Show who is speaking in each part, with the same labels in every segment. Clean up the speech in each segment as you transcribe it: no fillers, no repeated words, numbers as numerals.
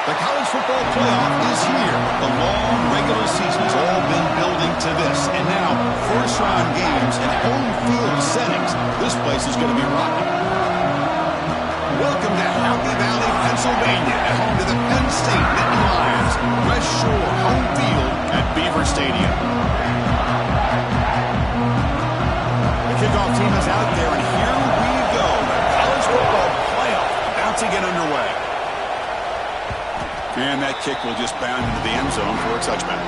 Speaker 1: The college football playoff is here. The long regular season has all been building to this. And now, first-round games and home field settings. This place is going to be rocking. Welcome to Happy Valley, Pennsylvania, at home to the Penn State Nittany Lions. West Shore home field at Beaver Stadium. The kickoff team is out there, and here we go. The college football playoff about to get underway. And that kick will just bound into the end zone for a touchback.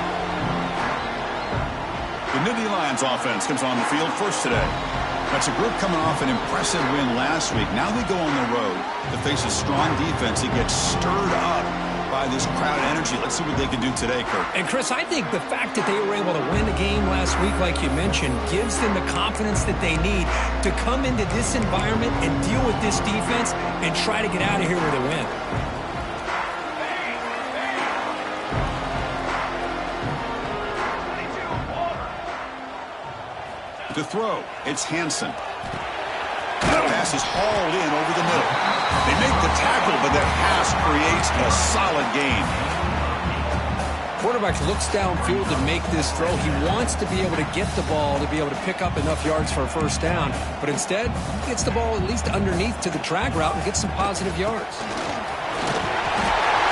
Speaker 1: The Nittany Lions offense comes on the field first today. That's a group coming off an impressive win last week. Now they go on the road to face a strong defense that gets stirred up by this crowd energy. Let's see what they can do today, Kurt.
Speaker 2: And, Chris, I think the fact that they were able to win the game last week, like you mentioned, gives them the confidence that they need to come into this environment and deal with this defense and try to get out of here with a win.
Speaker 1: To throw, it's Hansen. That pass is hauled in over the middle. They make the tackle, but that pass creates a solid gain.
Speaker 2: Quarterback looks downfield to make this throw. He wants to be able to get the ball to be able to pick up enough yards for a first down, but instead, he gets the ball at least underneath to the drag route and gets some positive yards.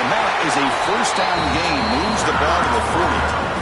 Speaker 1: And that is a first down gain. Moves the ball to the 40.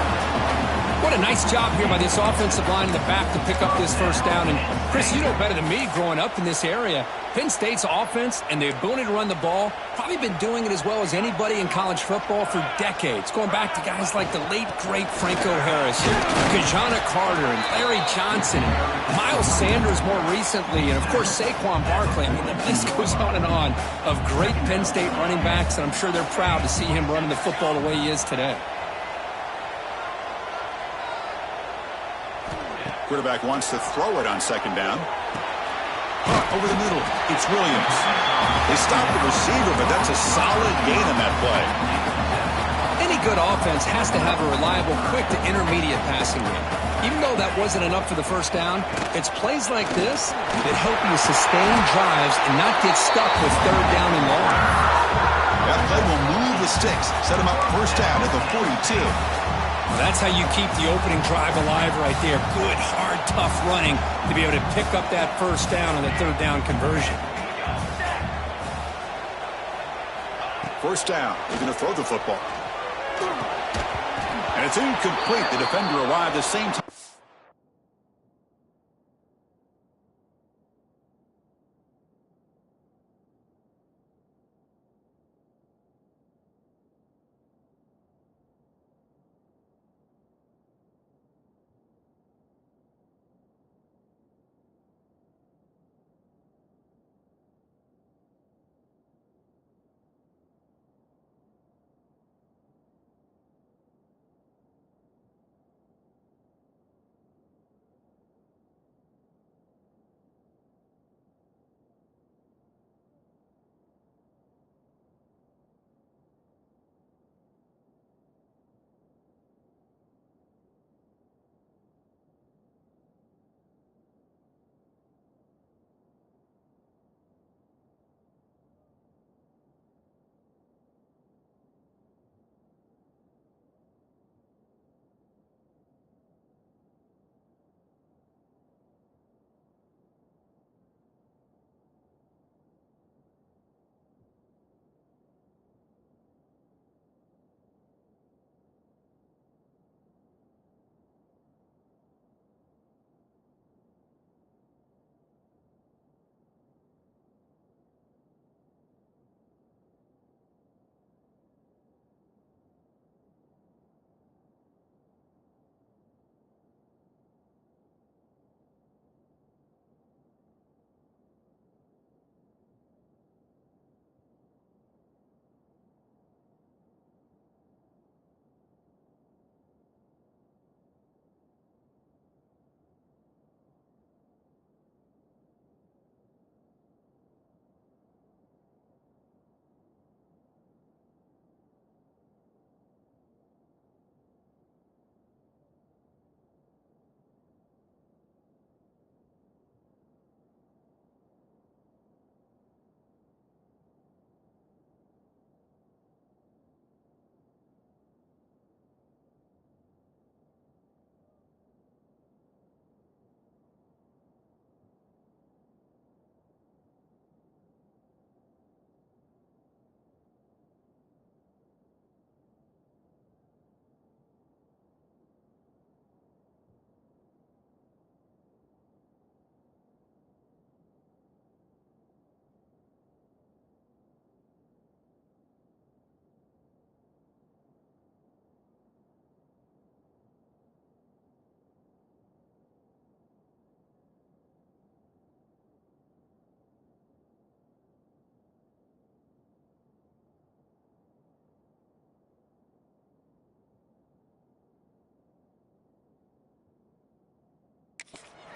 Speaker 2: What a nice job here by this offensive line in the back to pick up this first down. And, Chris, you know better than me growing up in this area, Penn State's offense and the ability to run the ball probably been doing it as well as anybody in college football for decades, going back to guys like the late, great Franco Harris, and Kajana Carter, and Larry Johnson, and Miles Sanders more recently, and, of course, Saquon Barkley. I mean, the list goes on and on of great Penn State running backs, and I'm sure they're proud to see him running the football the way he is today.
Speaker 1: Quarterback wants to throw it on second down. Over the middle, it's Williams. They stop the receiver, but that's a solid gain on that play.
Speaker 2: Any good offense has to have a reliable, quick to intermediate passing game. Even though that wasn't enough for the first down, it's plays like this that help you sustain drives and not get stuck with third down and long.
Speaker 1: That play will move the sticks, set them up first down at the 42.
Speaker 2: That's how you keep the opening drive alive right there. Good, hard, tough running to be able to pick up that first down on the third down conversion.
Speaker 1: First down. They're going to throw the football. And it's incomplete. The defender arrived the same time.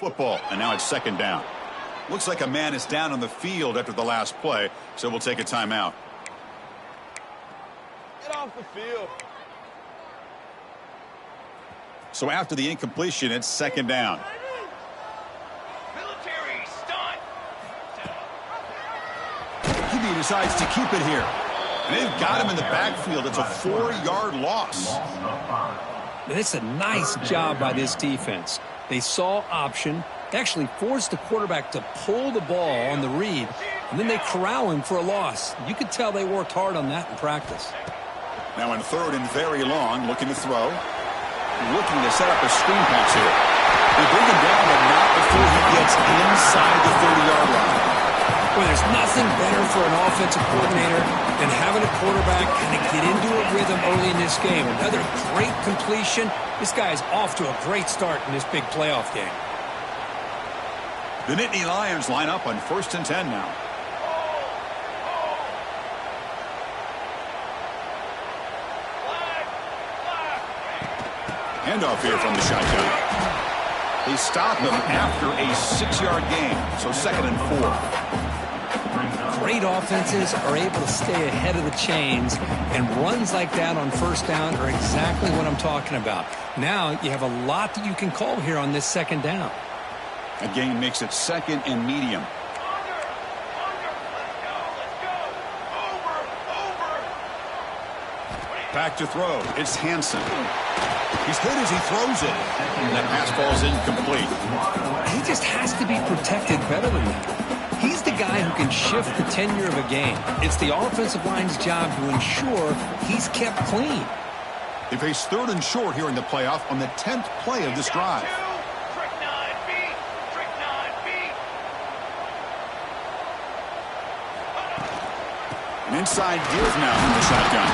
Speaker 1: Football, and now it's second down. Looks like a man is down on the field after the last play, so we'll take a timeout.
Speaker 3: Get off the field.
Speaker 1: So after the incompletion, it's second down.
Speaker 3: Military stunt.
Speaker 1: He decides to keep it here. And they've got him in the backfield. It's a 4-yard loss.
Speaker 2: And it's a nice job by this defense. They saw option, actually forced the quarterback to pull the ball on the read, and then they corral him for a loss. You could tell they worked hard on that in practice.
Speaker 1: Now in third and very long, looking to throw. Looking to set up a screen pass here. They bring him down, but not before he gets inside the 30-yard line.
Speaker 2: Well, there's nothing better for an offensive coordinator than having a quarterback kind of get into a rhythm early in this game. Another great completion. This guy is off to a great start in this big playoff game.
Speaker 1: The Nittany Lions line up on 1st and 10 now. Handoff here from the shotgun. They stop him after a 6-yard gain, so 2nd and 4.
Speaker 2: Great offenses are able to stay ahead of the chains, and runs like that on first down are exactly what I'm talking about. Now you have a lot that you can call here on this second down.
Speaker 1: A gain makes it 2nd and medium. Back to throw. It's Hansen. He's hit as he throws it. And that pass falls incomplete.
Speaker 2: He just has to be protected better than that. He's the guy who can shift the tenure of a game. It's the offensive line's job to ensure he's kept clean.
Speaker 1: They face 3rd and short here in the playoff on the 10th play of this drive. An inside deals now from the shotgun.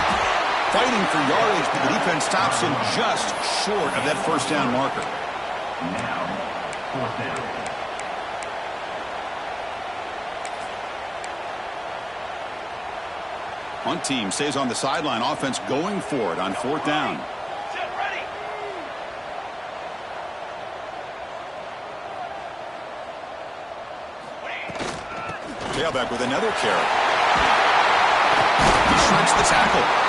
Speaker 1: Fighting for yardage, but the defense stops him just short of that first down marker.
Speaker 4: Now, 4th down.
Speaker 1: Punt team stays on the sideline. Offense going for it on 4th down. Tailback with another carry. He shreds the tackle.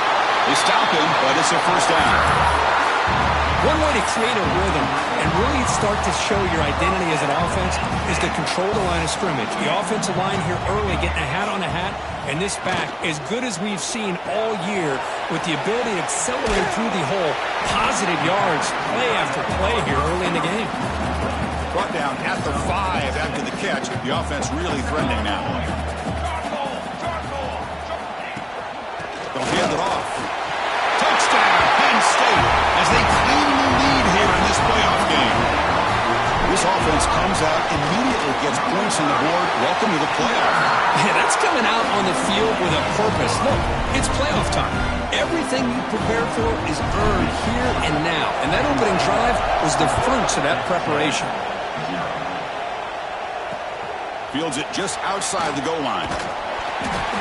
Speaker 1: They stop him, but it's a first down.
Speaker 2: One way to create a rhythm and really start to show your identity as an offense is to control the line of scrimmage. The offensive line here early getting a hat on a hat, and this back as good as we've seen all year with the ability to accelerate through the hole. Positive yards, play after play here early in the game.
Speaker 1: Brought down at the 5 after the catch. The offense really threatening now. They'll hand it off. Touchdown, Penn State, as they claim the lead here in this playoff game. This offense comes out, immediately gets points on the board. Welcome to the playoff.
Speaker 2: Yeah, that's coming out on the field with a purpose. Look, it's playoff time. Everything you prepare for is earned here and now. And that opening drive was the fruits of that preparation.
Speaker 1: Fields it just outside the goal line.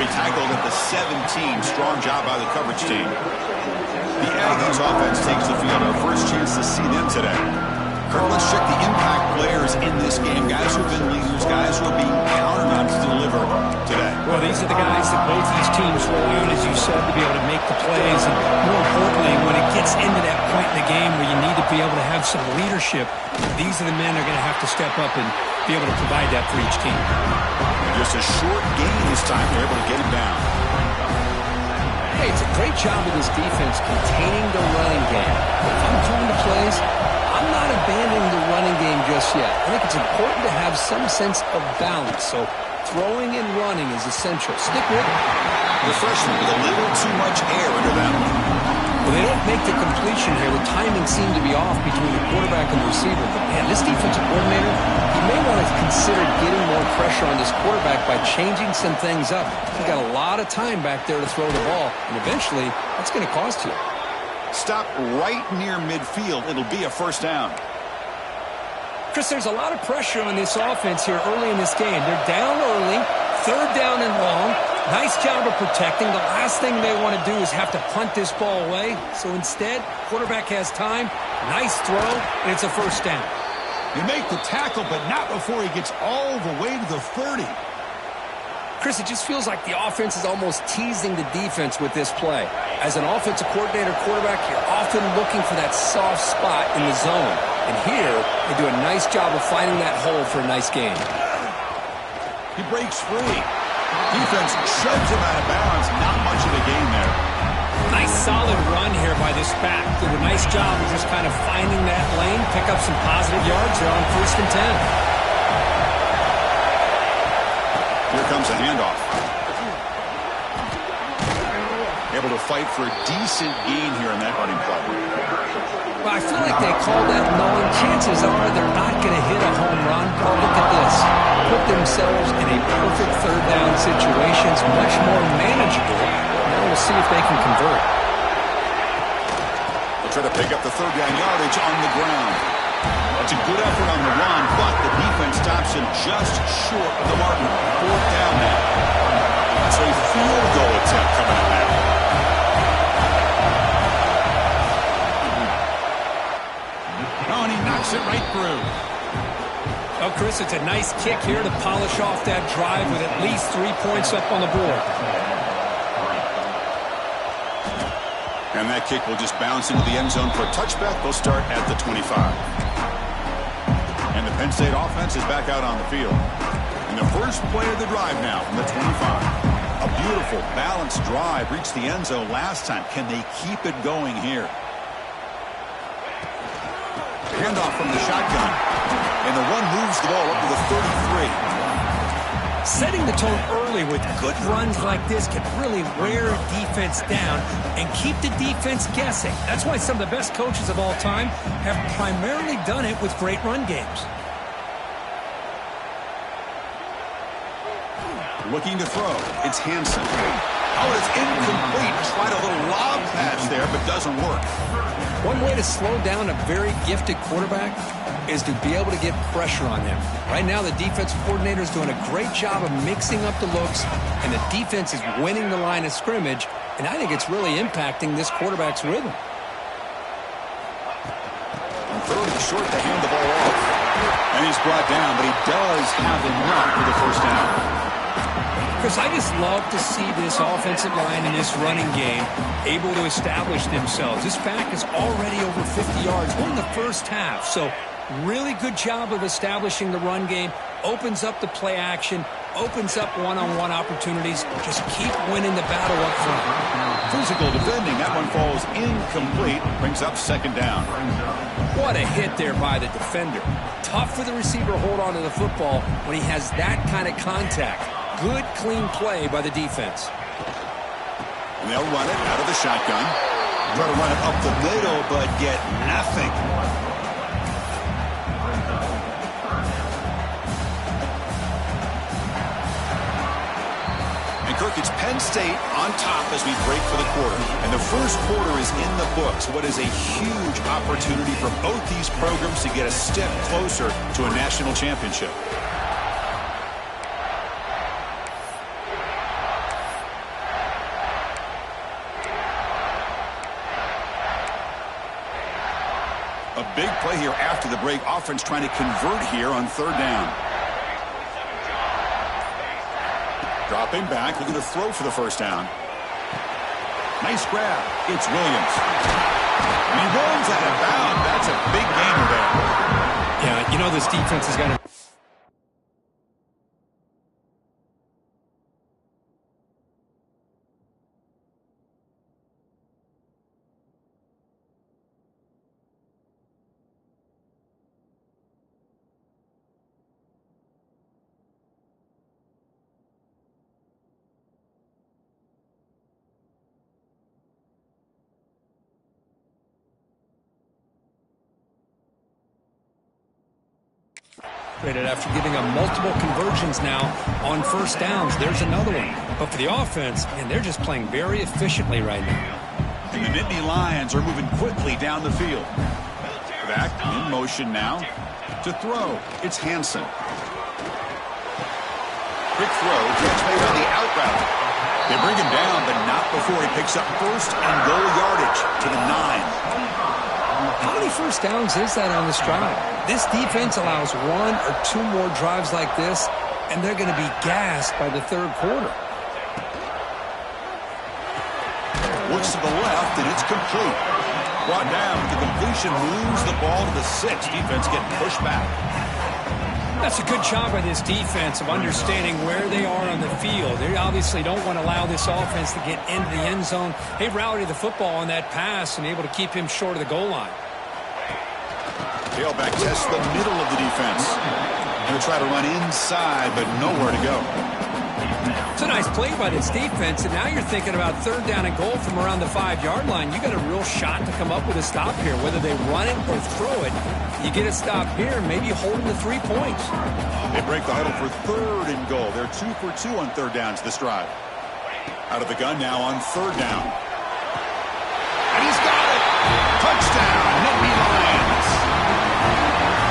Speaker 1: Be tackled at the 17. Strong job by the coverage team. The Aggies offense takes the field. Our first chance to see them today. Kurt, let's check the impact players in this game. Guys who have been leaders, guys who are being counted on to deliver today.
Speaker 2: Well, these are the guys that both these teams rely on, as you said, to be able to make the plays. And more importantly, when it gets into that point in the game where you need to be able to have some leadership, these are the men that are going to have to step up and be able to provide that for each team.
Speaker 1: Just a short gain this time. They're able to get him down.
Speaker 2: Hey, it's a great job of this defense containing the running game. If I'm calling the plays, I'm not abandoning the running game just yet. I think it's important to have some sense of balance. So throwing and running is essential. Stick with it.
Speaker 1: The freshman with a little too much air into that one.
Speaker 2: Well, they don't make the completion here. The timing seemed to be off between the quarterback and the receiver. But, man, this defensive coordinator, he may want to consider getting more pressure on this quarterback by changing some things up. He's got a lot of time back there to throw the ball, and eventually that's going to cost you.
Speaker 1: Stop right near midfield. It'll be a first down.
Speaker 2: Chris, there's a lot of pressure on this offense here early in this game. They're down early, 3rd down and long. Nice job of protecting. The last thing they want to do is have to punt this ball away. So instead, quarterback has time. Nice throw, and it's a first down.
Speaker 1: They make the tackle, but not before he gets all the way to the 30.
Speaker 2: Chris, it just feels like the offense is almost teasing the defense with this play. As an offensive coordinator, quarterback, you're often looking for that soft spot in the zone. And here, they do a nice job of finding that hole for a nice gain.
Speaker 1: He breaks free. Defense shoves him out of bounds. Not much of a gain there.
Speaker 2: Nice solid run here by this back. Did a nice job of just kind of finding that lane, pick up some positive yards there on 1st and 10.
Speaker 1: Here comes a handoff. Able to fight for a decent gain here in that running play.
Speaker 2: Well, I feel like they call that knowing chances are they're not going to hit a home run. But look at this. Put themselves in a perfect third down situation. It's much more manageable. Now we'll see if they can convert.
Speaker 1: They'll try to pick up the third down yardage on the ground. That's a good effort on the run, but the defense stops him just short of the mark. 4th down now. So a field goal attempt coming up now. Oh, and he knocks it right through.
Speaker 2: Oh, Chris, it's a nice kick here to polish off that drive with at least 3 points up on the board.
Speaker 1: And that kick will just bounce into the end zone for a touchback. They'll start at the 25. And the Penn State offense is back out on the field. And the first play of the drive now from the 25. A beautiful, balanced drive. Reached the end zone last time. Can they keep it going here? Handoff from the shotgun. And the run moves the ball up to the 33.
Speaker 2: Setting the tone early with good runs like this can really wear a defense down and keep the defense guessing. That's why some of the best coaches of all time have primarily done it with great run games.
Speaker 1: Looking to throw. It's Hansen. Oh, it's incomplete. Tried a little lob pass there, but doesn't work.
Speaker 2: One way to slow down a very gifted quarterback is to be able to get pressure on him. Right now, the defensive coordinator is doing a great job of mixing up the looks, and the defense is winning the line of scrimmage, and I think it's really impacting this quarterback's rhythm.
Speaker 1: And third and short to hand the ball off. And he's brought down, but he does have enough for the first down.
Speaker 2: Chris, I just love to see this offensive line in this running game able to establish themselves. This back is already over 50 yards in the first half, so really good job of establishing the run game, opens up the play action, opens up one-on-one opportunities. Just keep winning the battle up front.
Speaker 1: Physical defending. That one falls incomplete. Brings up 2nd down.
Speaker 2: What a hit there by the defender. Tough for the receiver to hold on to the football when he has that kind of contact. Good, clean play by the defense.
Speaker 1: And they'll run it out of the shotgun. Try to run it up the middle, but get nothing. And Kirk, it's Penn State on top as we break for the quarter. And the first quarter is in the books. What is a huge opportunity for both these programs to get a step closer to a national championship. A big play here after the break. Offense trying to convert here on 3rd down. Dropping back, looking to throw for the first down. Nice grab. It's Williams. And he runs out of bounds. That's a big gainer there.
Speaker 2: Yeah, you know this defense has got to... After giving them multiple conversions now on 1st downs. There's another one. But for the offense, and they're just playing very efficiently right now.
Speaker 1: And the Nittany Lions are moving quickly down the field. Back in motion now to throw. It's Hansen. Quick throw. Catch made on the out route. They bring him down, but not before he picks up 1st and goal yardage to the 9.
Speaker 2: How many first downs is that on this drive? This defense allows 1 or 2 more drives like this, and they're going to be gassed by the third quarter.
Speaker 1: Looks to the left, and it's complete. Brought down. The completion moves the ball to the 6. Defense getting pushed back.
Speaker 2: That's a good job by this defense of understanding where they are on the field. They obviously don't want to allow this offense to get into the end zone. They rallied the football on that pass and able to keep him short of the goal line.
Speaker 1: Tailback tests the middle of the defense. Going to try to run inside, but nowhere to go.
Speaker 2: It's a nice play by this defense, and now you're thinking about 3rd down and goal from around the 5-yard line. You got a real shot to come up with a stop here, whether they run it or throw it. You get a stop here, maybe holding the 3 points.
Speaker 1: They break the huddle for 3rd and goal. They're 2 for 2 on 3rd downs this drive. Out of the gun now on 3rd down. And he's got it! Touchdown, Nittany Lions!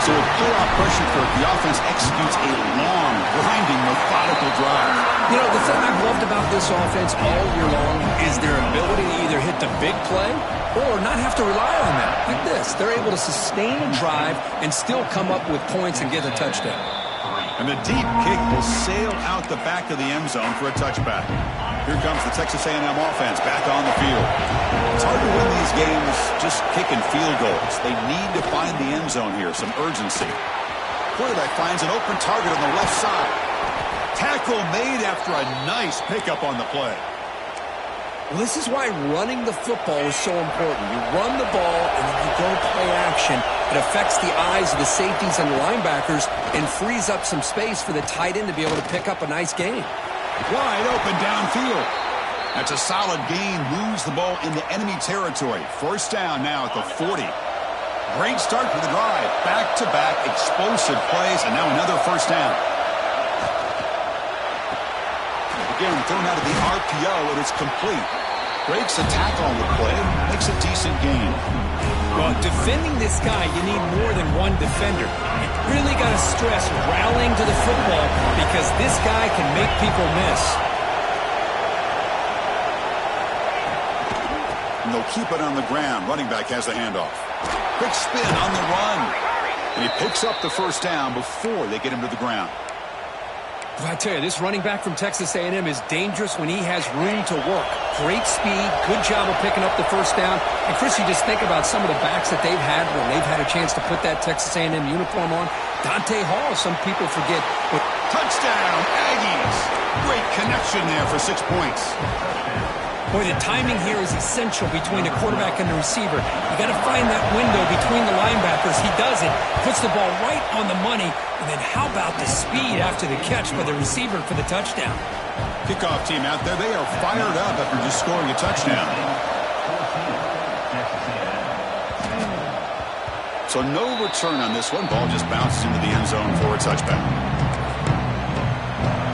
Speaker 1: So with clear-out pressure for it, the offense executes a long, grinding, methodical drive.
Speaker 2: You know, the thing I've loved about this offense all year long is their ability to either hit the big play or not have to rely on that. Like this, they're able to sustain a drive and still come up with points and get a touchdown.
Speaker 1: And the deep kick will sail out the back of the end zone for a touchback. Here comes the Texas A&M offense back on the field. It's hard to win these games just kicking field goals. They need to find the end zone here, some urgency. Quarterback finds an open target on the left side. Tackle made after a nice pickup on the play.
Speaker 2: Well, this is why running the football is so important. You run the ball and then you go play action. It affects the eyes of the safeties and the linebackers and frees up some space for the tight end to be able to pick up a nice gain.
Speaker 1: Wide open downfield. That's a solid gain. Moves the ball into enemy territory. 1st down now at the 40. Great start for the drive. Back-to-back explosive plays, and now another 1st down. Again, thrown out of the RPO, and it's complete. Breaks a tackle on the play, makes a decent gain.
Speaker 2: Well, defending this guy, you need more than one defender. You really got to stress rallying to the football because this guy can make people miss.
Speaker 1: And they'll keep it on the ground. Running back has the handoff. Quick spin on the run. And he picks up the 1st down before they get him to the ground.
Speaker 2: I tell you, this running back from Texas A&M is dangerous when he has room to work. Great speed, good job of picking up the 1st down. And, Chris, you just think about some of the backs that they've had when they've had a chance to put that Texas A&M uniform on. Dante Hall, some people forget. But
Speaker 1: touchdown, Aggies! Great connection there for 6 points.
Speaker 2: Boy, the timing here is essential between the quarterback and the receiver. You got to find that window between the linebackers. He does it, puts the ball right on the money, and then how about the speed after the catch by the receiver for the touchdown?
Speaker 1: Kickoff team out there, they are fired up after just scoring a touchdown. So no return on this one. Ball just bounces into the end zone for a touchback.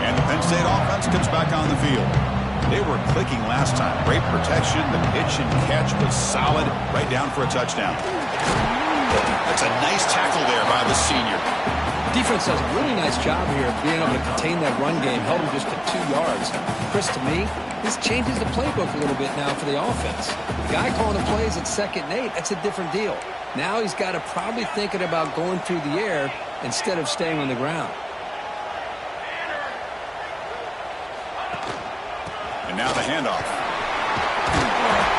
Speaker 1: And the Penn State offense comes back on the field. They were clicking last time. Great protection. The pitch and catch was solid. Right down for a touchdown. That's a nice tackle there by the senior.
Speaker 2: Defense does a really nice job here of being able to contain that run game. Held him just to 2 yards. Chris, to me, this changes the playbook a little bit now for the offense. The guy calling the plays at 2nd and 8, that's a different deal. Now he's got to probably thinking about going through the air instead of staying on the ground.
Speaker 1: And now the handoff.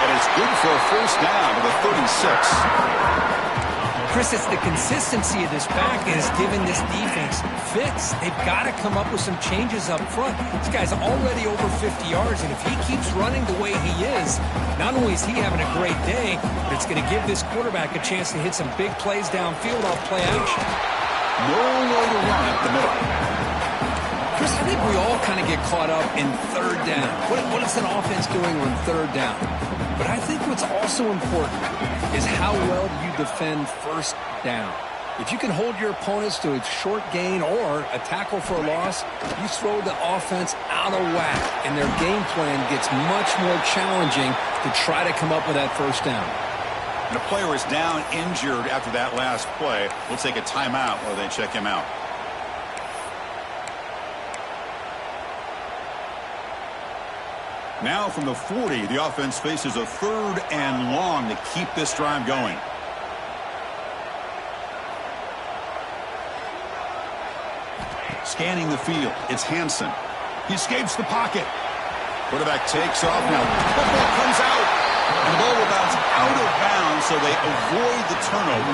Speaker 1: And it's good for a 1st down to the 36.
Speaker 2: Chris, it's the consistency of this back that has given this defense fits. They've got to come up with some changes up front. This guy's already over 50 yards, and if he keeps running the way he is, not only is he having a great day, but it's going to give this quarterback a chance to hit some big plays downfield off play action.
Speaker 1: No way to run up the middle.
Speaker 2: Chris, I think we all kind of get caught up in 3rd down. What is an offense doing on 3rd down? But I think what's also important is how well you defend 1st down. If you can hold your opponents to a short gain or a tackle for a loss, you throw the offense out of whack, and their game plan gets much more challenging to try to come up with that 1st down.
Speaker 1: And the player is down injured after that last play. We'll take a timeout while they check him out. Now from the 40, the offense faces a 3rd and long to keep this drive going. Scanning the field, it's Hansen. He escapes the pocket. Quarterback takes off. Now football comes out. And the ball will bounce out of bounds, so they avoid the turnover.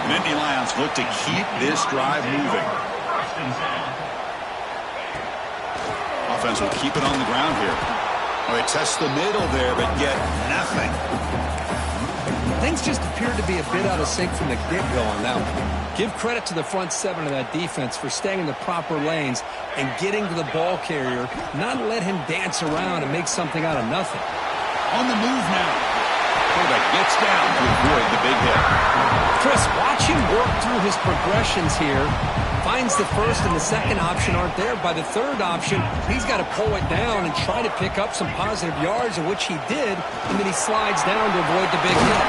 Speaker 1: And Indy Lions look to keep this drive moving. Offense will keep it on the ground here. Well, they test the middle there, but get nothing.
Speaker 2: Things just appeared to be a bit out of sync from the get-go on that one. Give credit to the front seven of that defense for staying in the proper lanes and getting to the ball carrier, not let him dance around and make something out of nothing.
Speaker 1: On the move now. Quarterback gets down to avoid the big hit.
Speaker 2: Chris, watch him work through his progressions here. Finds the first and the second option aren't there. By the third option, he's got to pull it down and try to pick up some positive yards, of which he did, and then he slides down to avoid the big hit.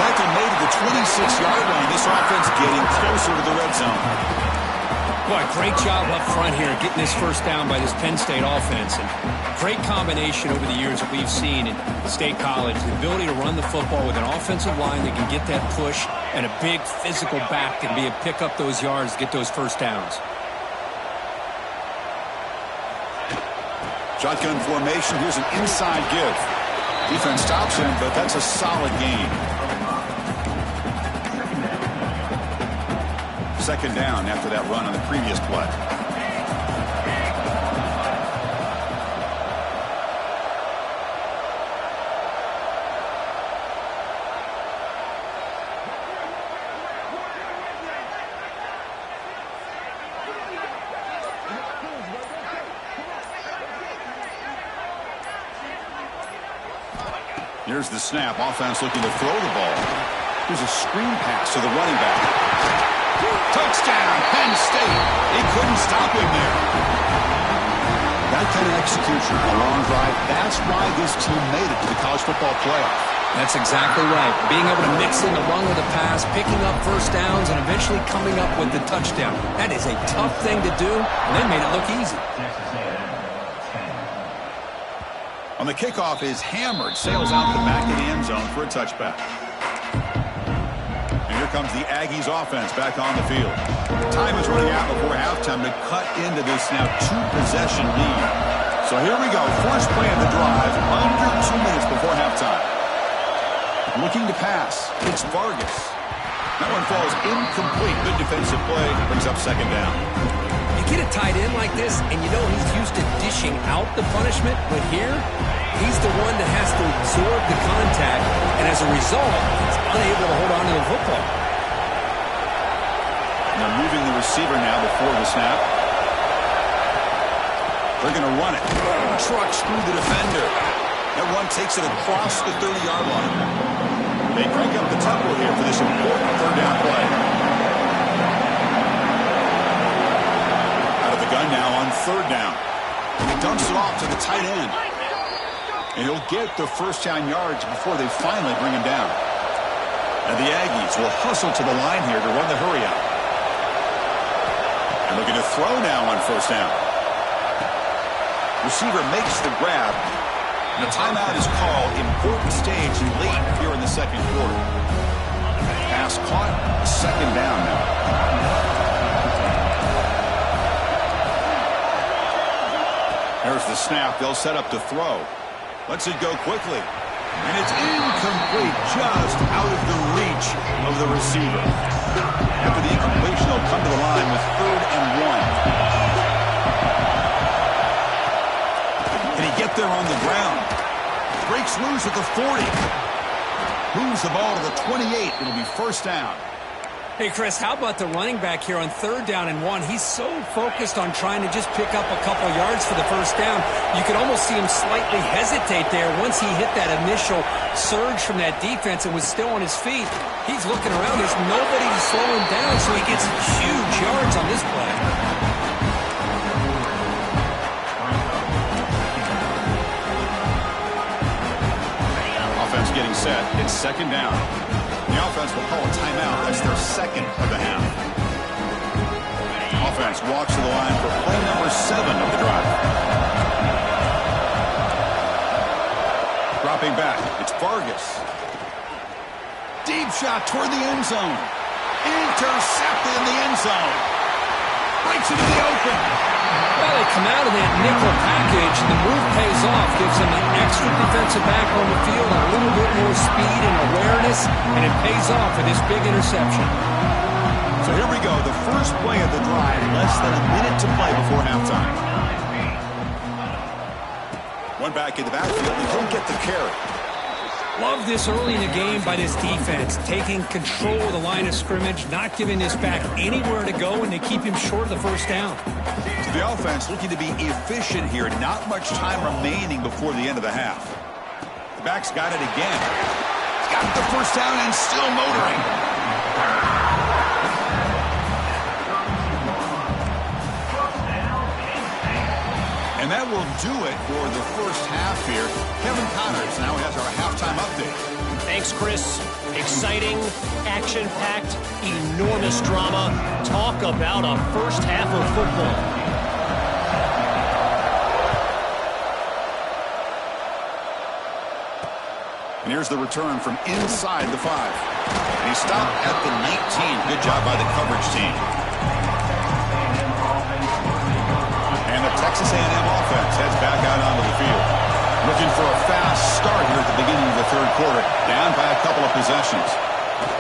Speaker 1: Tackle made to the 26-yard line. This offense getting closer to the red zone.
Speaker 2: Boy, great job up front here getting this first down by this Penn State offense. And great combination over the years that we've seen in State College. The ability to run the football with an offensive line that can get that push and a big physical back that can be able to pick up those yards, get those first downs.
Speaker 1: Shotgun formation. Here's an inside give. Defense stops him, but that's a solid gain. Second down after that run on the previous play. Here's the snap. Offense looking to throw the ball. Here's a screen pass to the running back. Touchdown, Penn State. He couldn't stop him there. That kind of execution, a long drive, that's why this team made it to the college football playoff.
Speaker 2: That's exactly right. Being able to mix in the run with the pass, picking up first downs, and eventually coming up with the touchdown. That is a tough thing to do, and they made it look easy.
Speaker 1: On the kickoff is hammered, sails out the back of the end zone for a touchback. And here comes the Aggies offense back on the field. Time is running out before halftime to cut into this now two-possession lead. So here we go, first play of the drive, under 2 minutes before halftime. Looking to pass, it's Vargas. That one falls incomplete. Good defensive play, brings up second down.
Speaker 2: You get a tight end like this, and you know he's used to dishing out the punishment, but here, he's the one that has to absorb the contact, and as a result, he's unable to hold on to the football.
Speaker 1: Now moving the receiver now before the snap. They're going to run it. Trucks through the defender. That run takes it across the 30-yard line. They crank up the tempo here for this important third down play. Out of the gun now on third down. And he dumps it off to the tight end. And he'll get the first down yards before they finally bring him down. And the Aggies will hustle to the line here to run the hurry out. And looking to throw now on first down. Receiver makes the grab. And a timeout is called. Important stage late here in the second quarter. Pass caught. Second down now. There's the snap. They'll set up to throw. Lets it go quickly. And it's incomplete, just out of the reach of the receiver. After the incompletion, they'll come to the line with 3rd and 1. Can he get there on the ground? Breaks loose at the 40. Moves the ball to the 28. It'll be first down.
Speaker 2: Hey, Chris, how about the running back here on 3rd down and 1? He's so focused on trying to just pick up a couple yards for the first down. You could almost see him slightly hesitate there once he hit that initial surge from that defense and was still on his feet. He's looking around. There's nobody to slow him down, so he gets huge yards on this play.
Speaker 1: Offense getting set. It's second down. The offense will call a timeout. That's their second of the half. Offense walks to the line for play number 7 of the drive. Dropping back, it's Vargas. Deep shot toward the end zone. Intercepted in the end zone. Breaks into the open.
Speaker 2: Well, they come out of that nickel package, and the move pays off. Gives them an extra defensive back on the field, a little bit more speed and awareness, and it pays off with this big interception.
Speaker 1: So here we go, the first play of the drive, less than a minute to play before halftime. One back in the backfield, and he'll get the carry.
Speaker 2: Love this early in the game by this defense, taking control of the line of scrimmage, not giving this back anywhere to go, and they keep him short of the first down.
Speaker 1: So the offense looking to be efficient here. Not much time remaining before the end of the half. The back's got it again. He's got the first down and still motoring. And that will do it for the first half here. Kevin Connors now has our halftime update.
Speaker 5: Thanks, Chris. Exciting, action-packed, enormous drama. Talk about a first half of football.
Speaker 1: And here's the return from inside the 5. And he stopped at the 19. Good job by the coverage team. And the Texas A&M offense heads back out onto the field. Looking for a fast start here at the beginning of the third quarter. Down by a couple of possessions.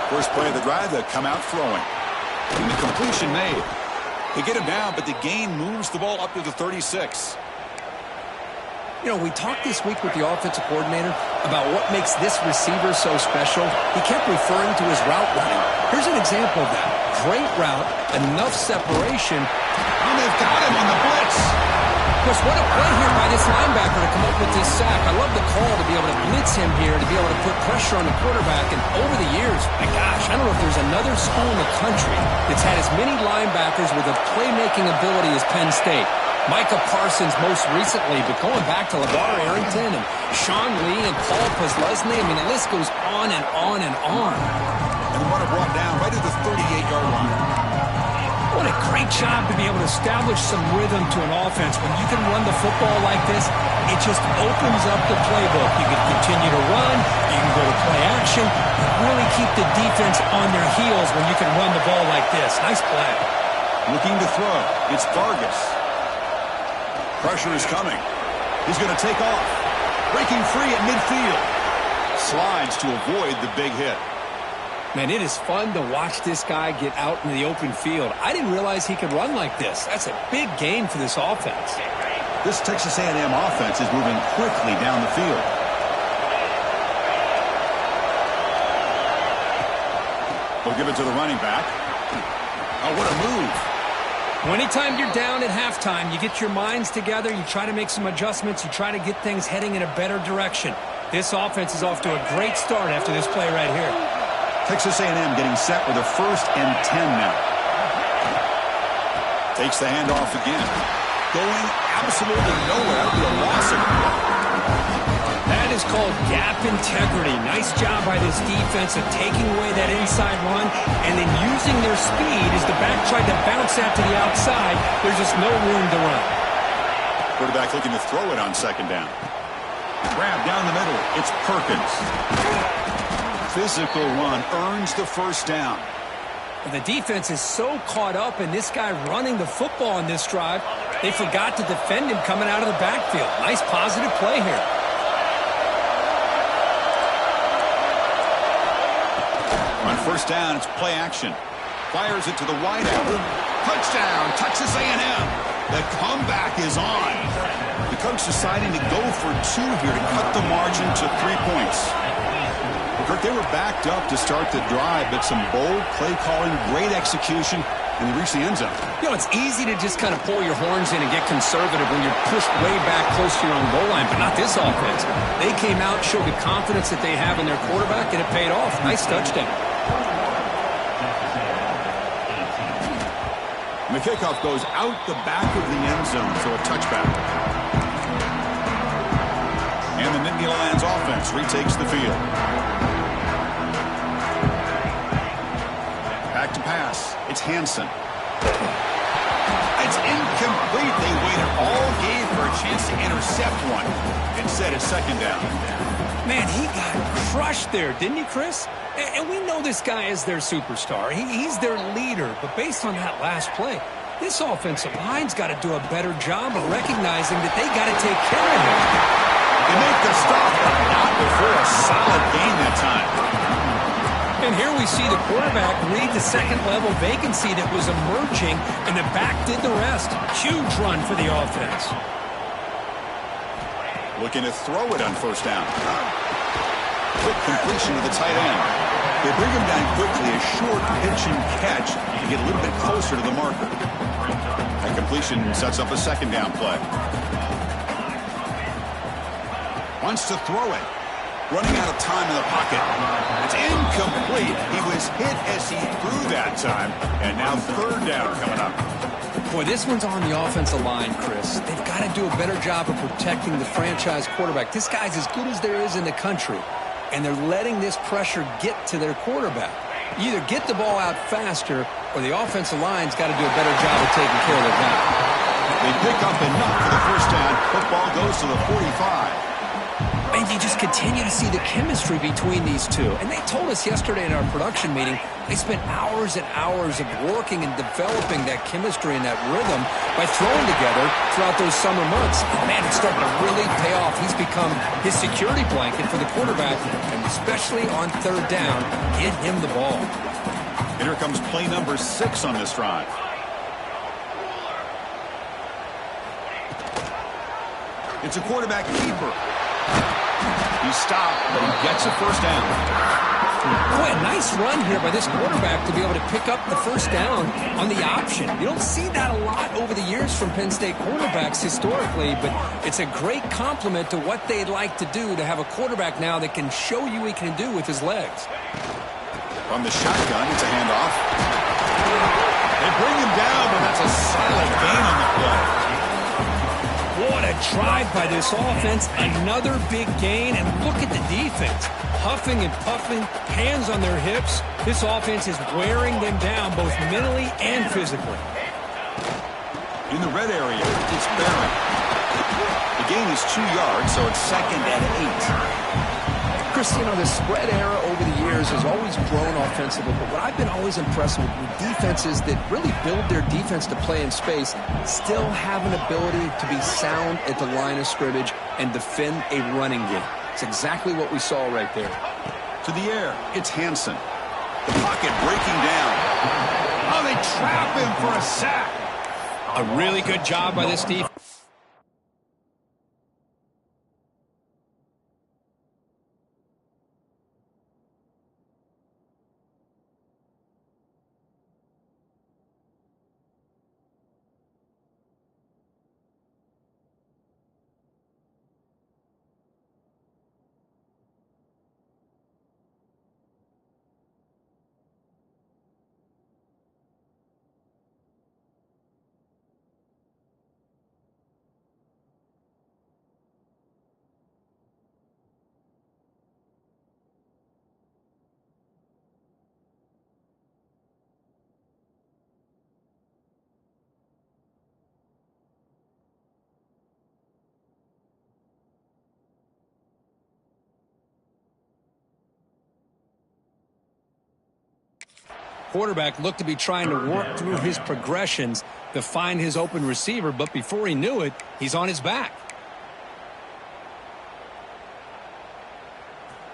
Speaker 1: First play of the drive, they come out throwing. And the completion made. They get him down, but the gain moves the ball up to the 36.
Speaker 2: You know, we talked this week with the offensive coordinator about what makes this receiver so special. He kept referring to his route running. Here's an example of that. Great route, enough separation.
Speaker 1: And they've got him on the blitz.
Speaker 2: Of course, what a play here by this linebacker to come up with this sack. I love the call to be able to blitz him here, to be able to put pressure on the quarterback. And over the years, my gosh, I don't know if there's another school in the country that's had as many linebackers with a playmaking ability as Penn State. Micah Parsons most recently, but going back to LeVar Arrington and Sean Lee and Paul Posluszny, I mean, the list goes on and on and on.
Speaker 1: And the runner brought down right at the 38-yard line.
Speaker 2: What a great job to be able to establish some rhythm to an offense. When you can run the football like this, it just opens up the playbook. You can continue to run, you can go to play action, really keep the defense on their heels when you can run the ball like this. Nice play.
Speaker 1: Looking to throw. It's Vargas. Pressure is coming. He's going to take off. Breaking free at midfield. Slides to avoid the big hit.
Speaker 2: Man, it is fun to watch this guy get out in the open field. I didn't realize he could run like this. That's a big game for this offense.
Speaker 1: This Texas A&M offense is moving quickly down the field. They'll give it to the running back. Oh, what a move.
Speaker 2: Anytime you're down at halftime, you get your minds together, you try to make some adjustments, you try to get things heading in a better direction. This offense is off to a great start after this play right here.
Speaker 1: Texas A&M getting set with a 1st and 10 now. Takes the handoff again. Going absolutely nowhere. That'll be a loss of it.
Speaker 2: That is called gap integrity. Nice job by this defense of taking away that inside run and then using their speed as the back tried to bounce that to the outside. There's just no room to run.
Speaker 1: Quarterback looking to throw it on 2nd down. Grab down the middle. It's Perkins. Physical run earns the 1st down.
Speaker 2: The defense is so caught up in this guy running the football in this drive, they forgot to defend him coming out of the backfield. Nice positive play here.
Speaker 1: On 1st down, it's play action. Fires it to the wideout. Touchdown, Texas A&M. The comeback is on. The coach deciding to go for 2 here to cut the margin to 3 points. Kirk, they were backed up to start the drive, but some bold play calling, great execution, and they reached the end zone.
Speaker 2: You know, it's easy to just kind of pull your horns in and get conservative when you're pushed way back close to your own goal line, but not this offense. They came out, showed the confidence that they have in their quarterback, and it paid off. Nice touchdown.
Speaker 1: And the kickoff goes out the back of the end zone, so a touchback. And the Nittany Lions offense retakes the field. Back to pass. It's Hansen. It's incomplete. They waited all game for a chance to intercept one. Instead, it's 2nd down.
Speaker 2: Man, he got crushed there, didn't he, Chris? And we know this guy is their superstar. He's their leader. But based on that last play, This offensive line's got to do a better job of recognizing that they got to take care of him.
Speaker 1: They make the stop, but not before a solid gain that time.
Speaker 2: And here we see the quarterback read the second-level vacancy that was emerging, and the back did the rest. Huge run for the offense.
Speaker 1: Looking to throw it on first down. Quick completion to the tight end. They bring him down quickly, a short pitch and catch to get a little bit closer to the marker. That completion sets up a second down play. Wants to throw it. Running out of time in the pocket. It's incomplete. He was hit as he threw that time. And now third down coming up.
Speaker 2: Boy, this one's on the offensive line, Chris. They've got to do a better job of protecting the franchise quarterback. This guy's as good as there is in the country. And they're letting this pressure get to their quarterback. Either get the ball out faster, or the offensive line's got to do a better job of taking care of their guy.
Speaker 1: They pick up enough for the first down. Football goes to the 45.
Speaker 2: And you just continue to see the chemistry between these two. And they told us yesterday in our production meeting, they spent hours and hours of working and developing that chemistry and that rhythm by throwing together throughout those summer months. And man, it's starting to really pay off. He's become his security blanket for the quarterback, and especially on third down, get him the ball.
Speaker 1: And here comes play number 6 on this drive. It's a quarterback keeper. He stopped, but he gets a first down.
Speaker 2: Boy, a nice run here by this quarterback to be able to pick up the first down on the option. You don't see that a lot over the years from Penn State quarterbacks historically, but it's a great compliment to what they'd like to do to have a quarterback now that can show you what he can do with his legs.
Speaker 1: From the shotgun, it's a handoff. They bring him down, but that's a solid gain on the play.
Speaker 2: What a drive by this offense. Another big gain, and look at the defense. Huffing and puffing, hands on their hips. This offense is wearing them down both mentally and physically.
Speaker 1: In the red area, it's Barron. The gain is 2 yards, so it's second and 8.
Speaker 2: Chris, you know, the spread era over the years has always grown offensively, but what I've been always impressed with defenses that really build their defense to play in space still have an ability to be sound at the line of scrimmage and defend a running game. It's exactly what we saw right there.
Speaker 1: To the air, it's Hansen. The pocket breaking down. Oh, they trap him for a sack.
Speaker 2: A really good job by this defense. Quarterback looked to be trying to work through his progressions to find his open receiver, but before he knew it, he's on his back.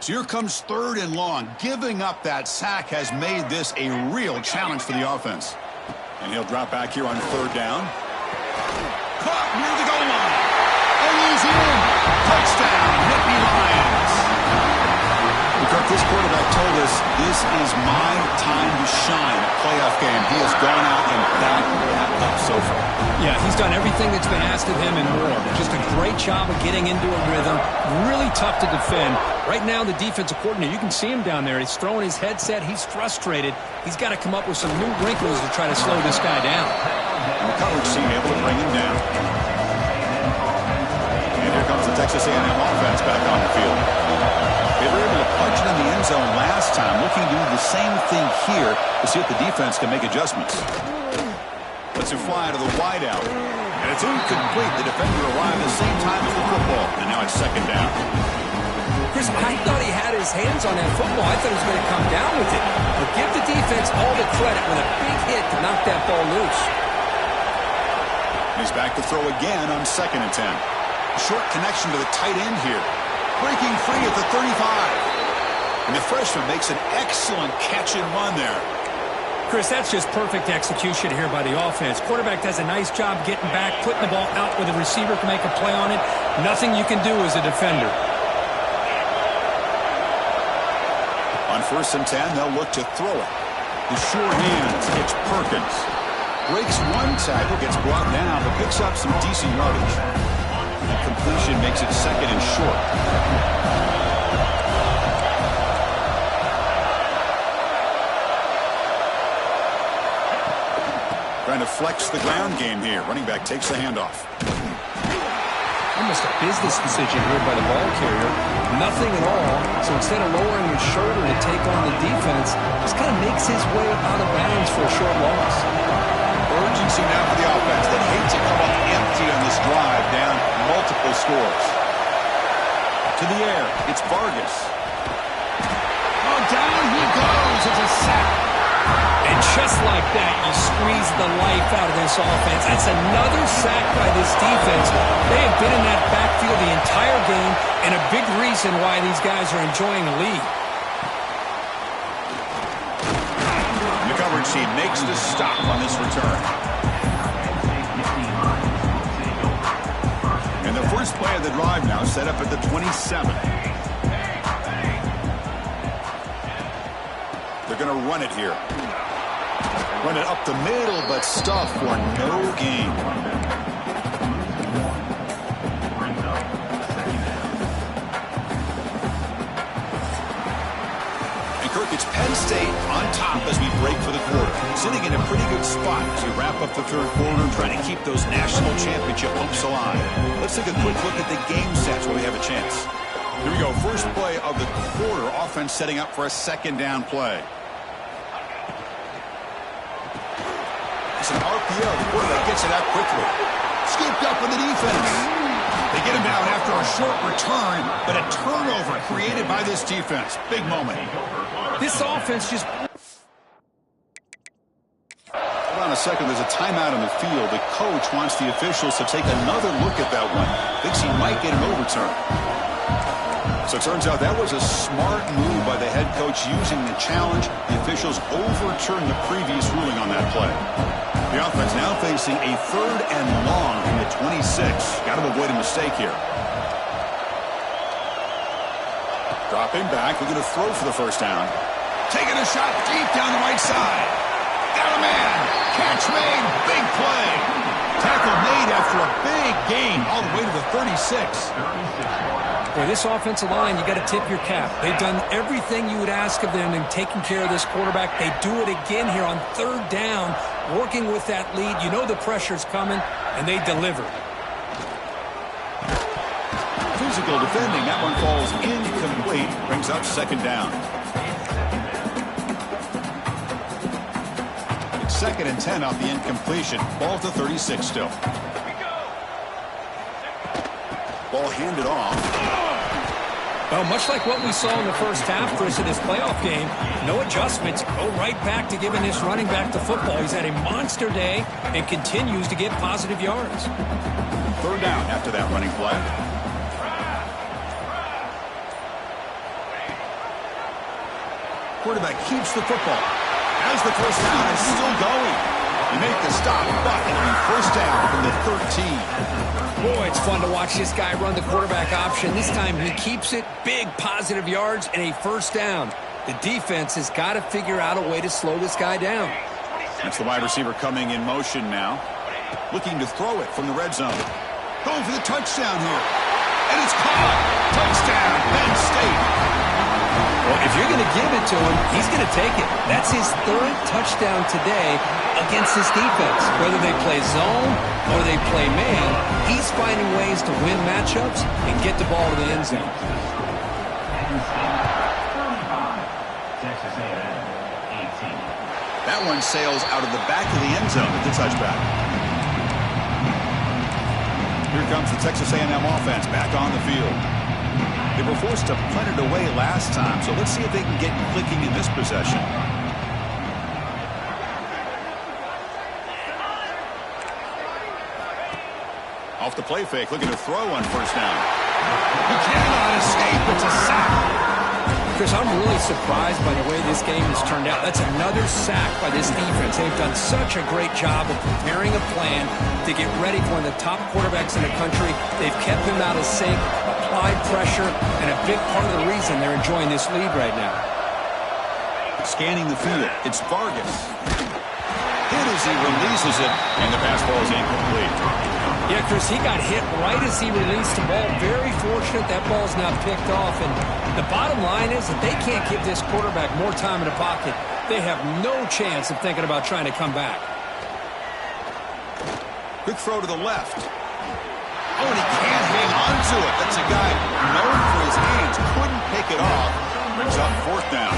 Speaker 1: So here comes third and long. Giving up that sack has made this a real challenge for the offense. And he'll drop back here on third down. Caught near the goal line. And he's in. Touchdown, Nittany Lions. This quarterback told us this is my time to shine. A playoff game. He has gone out and backed that up so far.
Speaker 2: Yeah, he's done everything that's been asked of him and more. Just a great job of getting into a rhythm. Really tough to defend. Right now, the defensive coordinator, you can see him down there. He's throwing his headset. He's frustrated. He's got to come up with some new wrinkles to try to slow this guy down.
Speaker 1: And the coverage team able to bring him down. And here comes the Texas A&M offense back on the field. They were able to punch it in the end zone last time, looking to do the same thing here to see if the defense can make adjustments. Let's it fly to the wideout. And it's incomplete. The defender arrived at the same time as the football. And now it's second down.
Speaker 2: Chris, I thought he had his hands on that football. I thought he was going to come down with it. But give the defense all the credit with a big hit to knock that ball loose.
Speaker 1: He's back to throw again on 2nd and 10. Short connection to the tight end here. Breaking free at the 35. And the freshman makes an excellent catch and run there.
Speaker 2: Chris, that's just perfect execution here by the offense. Quarterback does a nice job getting back, putting the ball out where the receiver can make a play on it. Nothing you can do as a defender.
Speaker 1: On 1st and 10, they'll look to throw it. The sure hands, it's Perkins. Breaks one tackle, gets brought down, but picks up some decent yardage. The completion makes it 2nd and short. Trying to flex the ground game here. Running back takes the handoff.
Speaker 2: Almost a business decision here by the ball carrier. Nothing at all. So instead of lowering his shoulder to take on the defense, just kind of makes his way out of bounds for a short loss.
Speaker 1: Urgency now for the offense. They hate to come up empty on this drive, down multiple scores. To the air, it's Vargas. Oh, down he goes. It's a sack.
Speaker 2: And just like that, you squeeze the life out of this offense. That's another sack by this defense. They have been in that backfield the entire game, and a big reason why these guys are enjoying the lead.
Speaker 1: The coverage team makes the stop on this return. And the first play of the drive now set up at the 27. They're going to run it here. Run it up the middle, but stuff for no gain. And Kirk, it's Penn State on top as we break for the quarter. Sitting in a pretty good spot as we wrap up the third quarter, trying to keep those national championship hopes alive. Let's take a quick look at the game sets where we have a chance. Here we go. First play of the quarter. Offense setting up for a 2nd down play. It's an RPO. The quarterback gets it out quickly. Scooped up in the defense. They get him down after a short return, but a turnover created by this defense. Big moment.
Speaker 2: This offense just...
Speaker 1: Hold on a second. There's a timeout on the field. The coach wants the officials to take another look at that one. Thinks he might get an overturn. So it turns out that was a smart move by the head coach using the challenge. The officials overturned the previous ruling on that play. The offense now facing a 3rd and long from the 26. Got to avoid a mistake here. Dropping back. We're going to throw for the first down. Taking a shot deep down the right side. Got a man. Catch made. Big play. Tackle made after a big gain all the way to the 36.
Speaker 2: Boy, this offensive line, you got to tip your cap. They've done everything you would ask of them in taking care of this quarterback. They do it again here on 3rd down, working with that lead. You know the pressure's coming, and they deliver.
Speaker 1: Physical defending. That one falls incomplete. Brings up 2nd down. It's 2nd and 10 off the incompletion. Ball to 36 still. Ball handed off.
Speaker 2: Well, much like what we saw in the first half, Chris, of this playoff game, no adjustments. Go right back to giving this running back the football. He's had a monster day and continues to get positive yards.
Speaker 1: 3rd down after that running play. Quarterback keeps the football. As the first down is still going. You make the stop, but it'll be 1st down from the 13.
Speaker 2: Boy, it's fun to watch this guy run the quarterback option. This time he keeps it. Big positive yards and a 1st down. The defense has got to figure out a way to slow this guy down.
Speaker 1: That's the wide receiver coming in motion now. Looking to throw it from the red zone. Going for the touchdown here. And it's caught. Touchdown, Penn State.
Speaker 2: Well, if you're going to give it to him, he's going to take it. That's his 3rd touchdown today against this defense. Whether they play zone or they play man, he's finding ways to win matchups and get the ball to the end zone.
Speaker 4: Texas A&M, 18.
Speaker 1: That one sails out of the back of the end zone at the touchback. Here comes the Texas A&M offense back on the field. They were forced to punt it away last time, so let's see if they can get clicking in this possession. Off the play fake, looking to throw on first down. He cannot escape. It's a sack.
Speaker 2: Chris, I'm really surprised by the way this game has turned out. That's another sack by this defense. They've done such a great job of preparing a plan to get ready for one of the top quarterbacks in the country. They've kept him out of sync, applied pressure, and a big part of the reason they're enjoying this lead right now.
Speaker 1: Scanning the field, it's Vargas. Hit as he releases it, and the pass ball is incomplete.
Speaker 2: Yeah, Chris, he got hit right as he released the ball. Very fortunate that ball's not picked off. And the bottom line is that they can't give this quarterback more time in the pocket. They have no chance of thinking about trying to come back.
Speaker 1: Quick throw to the left. Oh, and he can't hang on to it. That's a guy known for his hands. Couldn't pick it off. Brings up fourth down.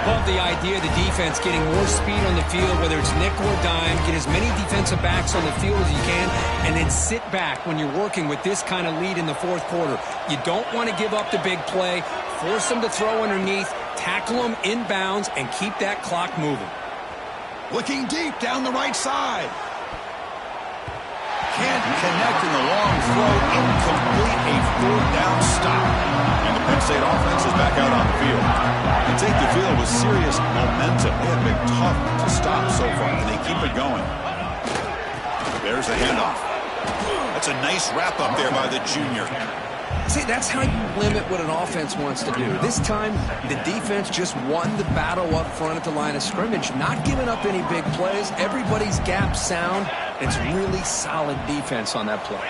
Speaker 2: Love the idea of the defense getting more speed on the field, whether it's nickel or dime, get as many defensive backs on the field as you can, and then sit back when you're working with this kind of lead in the fourth quarter. You don't want to give up the big play, force them to throw underneath, tackle them inbounds, and keep that clock moving.
Speaker 1: Looking deep down the right side. Can't connect in the long throw. Incomplete. A fourth down stop. And the Penn State offense is back out on the field. They take the field with serious momentum. They have been tough to stop so far, and they keep it going. There's the handoff. That's a nice wrap up there by the junior.
Speaker 2: See, that's how you limit what an offense wants to do. This time, the defense just won the battle up front at the line of scrimmage, not giving up any big plays. Everybody's gap sound. It's really solid defense on that play.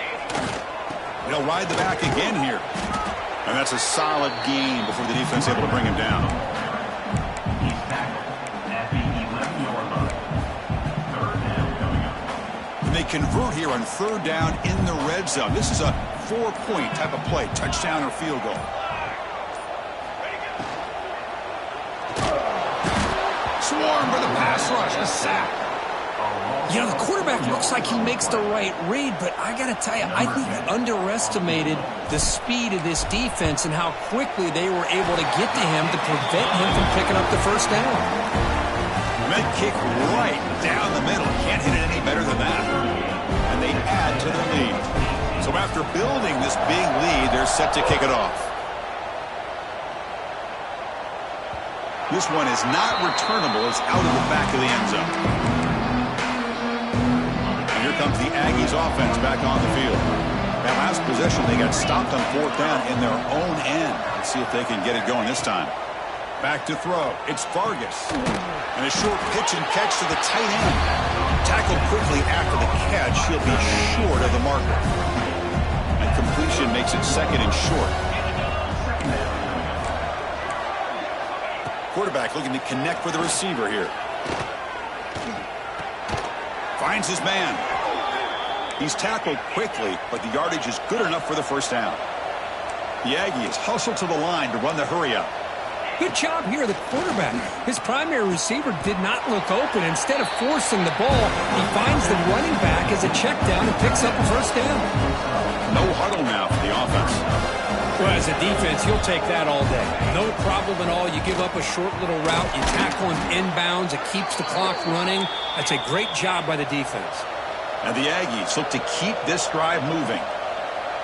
Speaker 1: They'll ride the back again here. And that's a solid gain before the defense is able to bring him down.
Speaker 4: He's tackled at the 11-yard line. Third down coming up.
Speaker 1: And they convert here on third down in the red zone. This is a 4-point type of play, touchdown or field goal. Swarm for the pass rush, a sack.
Speaker 2: You know, the quarterback looks like he makes the right read, but I got to tell you, I think he underestimated the speed of this defense and how quickly they were able to get to him to prevent him from picking up the first down.
Speaker 1: Med kick right down the middle. Can't hit it any better than that. And they add to the lead. So after building this big lead, they're set to kick it off. This one is not returnable. It's out of the back of the end zone. Here comes the Aggies offense back on the field. That last possession, they got stopped on fourth down in their own end. Let's see if they can get it going this time. Back to throw. It's Vargas. And a short pitch and catch to the tight end. Tackled quickly after the catch. He'll be short of the marker. And completion makes it second and short. Quarterback looking to connect with the receiver here. Finds his man. He's tackled quickly, but the yardage is good enough for the first down. The Aggies hustle to the line to run the hurry up.
Speaker 2: Good job here, the quarterback. His primary receiver did not look open. Instead of forcing the ball, he finds the running back as a check down and picks up a first down.
Speaker 1: No huddle now for the offense.
Speaker 2: Well, as a defense, you'll take that all day. No problem at all. You give up a short little route. You tackle him inbounds. It keeps the clock running. That's a great job by the defense.
Speaker 1: And the Aggies look to keep this drive moving.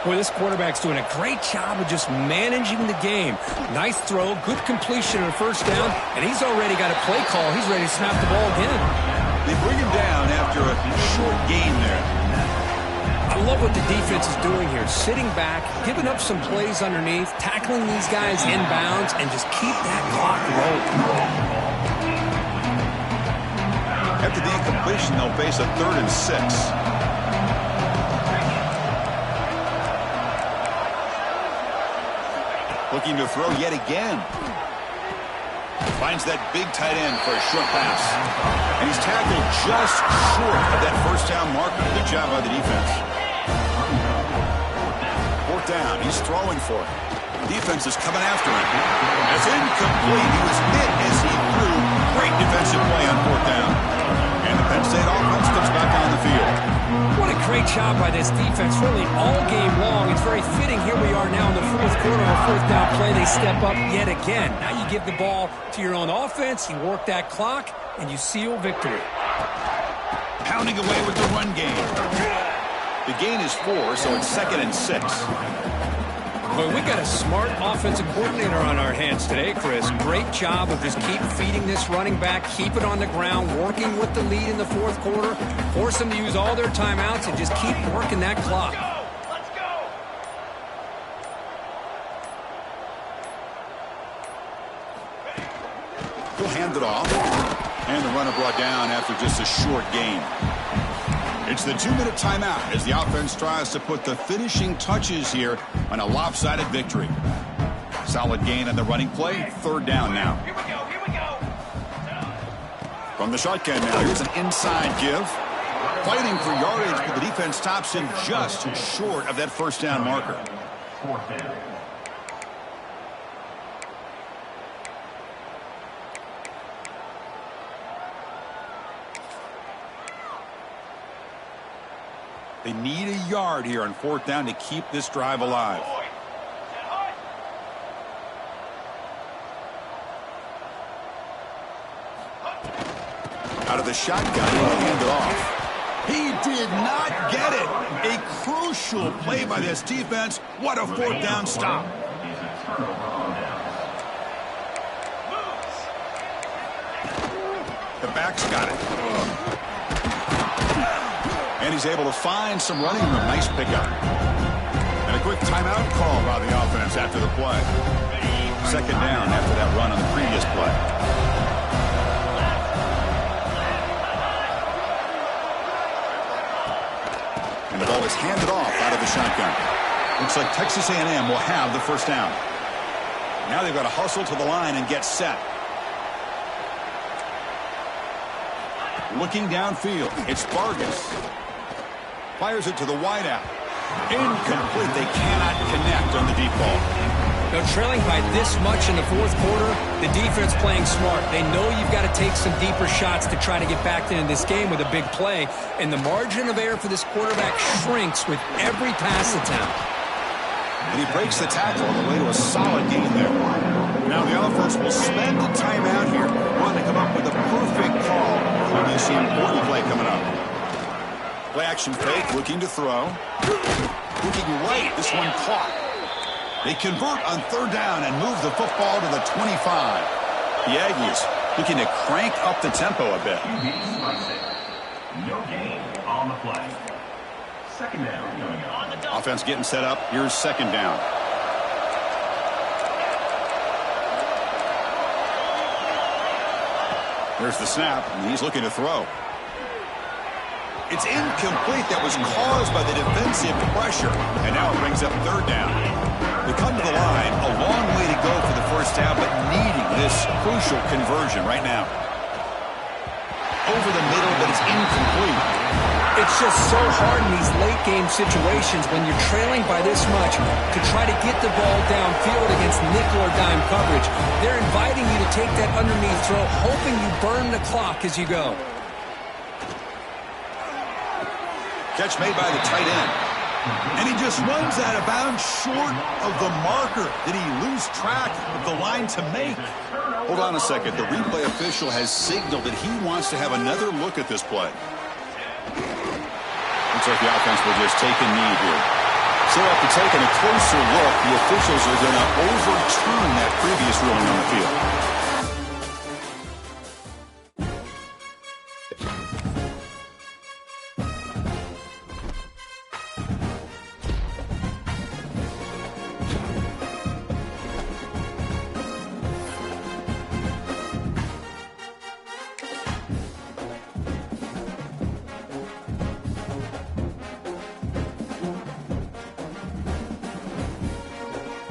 Speaker 2: Boy, this quarterback's doing a great job of just managing the game. Nice throw, good completion on the first down, and he's already got a play call. He's ready to snap the ball again.
Speaker 1: They bring him down after a short gain there.
Speaker 2: I love what the defense is doing here. Sitting back, giving up some plays underneath, tackling these guys inbounds, and just keep that clock rolling.
Speaker 1: After the incompletion, they'll face a 3rd and 6. Looking to throw yet again. Finds that big tight end for a short pass. And he's tackled just short of that first down marker. Good job by the defense. Fourth down. He's throwing for it. Defense is coming after him. It's incomplete. He was hit as he threw. Great defensive play on fourth down. And the Penn State offense comes back on the field.
Speaker 2: What a great job by this defense, really all game long. It's very fitting. Here we are now in the fourth quarter of a fourth down play. They step up yet again. Now you give the ball to your own offense, you work that clock, and you seal victory.
Speaker 1: Pounding away with the run game. The gain is 4, so it's 2nd and 6.
Speaker 2: Boy, we got a smart offensive coordinator on our hands today, Chris. Great job of just keep feeding this running back, keep it on the ground, working with the lead in the fourth quarter, force them to use all their timeouts, and just keep working that clock.
Speaker 3: Let's go.
Speaker 1: He'll hand it off. And the runner brought down after just a short gain. It's the 2-minute timeout as the offense tries to put the finishing touches here on a lopsided victory. Solid gain on the running play. 3rd down now.
Speaker 3: Here we go. Here we go.
Speaker 1: From the shotgun now, here's an inside give. Fighting for yardage, but the defense stops him just short of that 1st down marker.
Speaker 4: 4th down.
Speaker 1: They need a yard here on 4th down to keep this drive alive. Out of the shotgun, he'll hand it off. He did not get it. A crucial play by this defense. What a 4th down stop. The back's got it. And he's able to find some running room. Nice pickup. And a quick timeout call by the offense after the play. 2nd down after that run on the previous play. And the ball is handed off out of the shotgun. Looks like Texas A&M will have the 1st down. Now they've got to hustle to the line and get set. Looking downfield, it's Vargas. Fires it to the wideout. Incomplete. They cannot connect on the deep ball.
Speaker 2: Now, trailing by this much in the fourth quarter, the defense playing smart. They know you've got to take some deeper shots to try to get back into this game with a big play. And the margin of error for this quarterback shrinks with every pass attempt.
Speaker 1: And he breaks the tackle on the way to a solid gain there. Now the offense will spend the timeout here, wanting to come up with a perfect call on this important play coming up. Play action fake, looking to throw. Looking right, this one caught. They convert on 3rd down and move the football to the 25. The Aggies looking to crank up the tempo a bit.
Speaker 4: No gain on the play. 2nd down going on.
Speaker 1: Offense getting set up. Here's 2nd down. There's the snap, and he's looking to throw. It's incomplete. That was caused by the defensive pressure. And now it brings up 3rd down. They come to the line. A long way to go for the 1st down, but needing this crucial conversion right now. Over the middle, but it's incomplete.
Speaker 2: It's just so hard in these late-game situations when you're trailing by this much to try to get the ball downfield against nickel or dime coverage. They're inviting you to take that underneath throw, hoping you burn the clock as you go.
Speaker 1: Catch made by the tight end. And he just runs out of bounds short of the marker. Did he lose track of the line to make? Hold on a second. The replay official has signaled that he wants to have another look at this play. Looks like the offense will just take a knee here. So after taking a closer look, the officials are going to overturn that previous ruling on the field.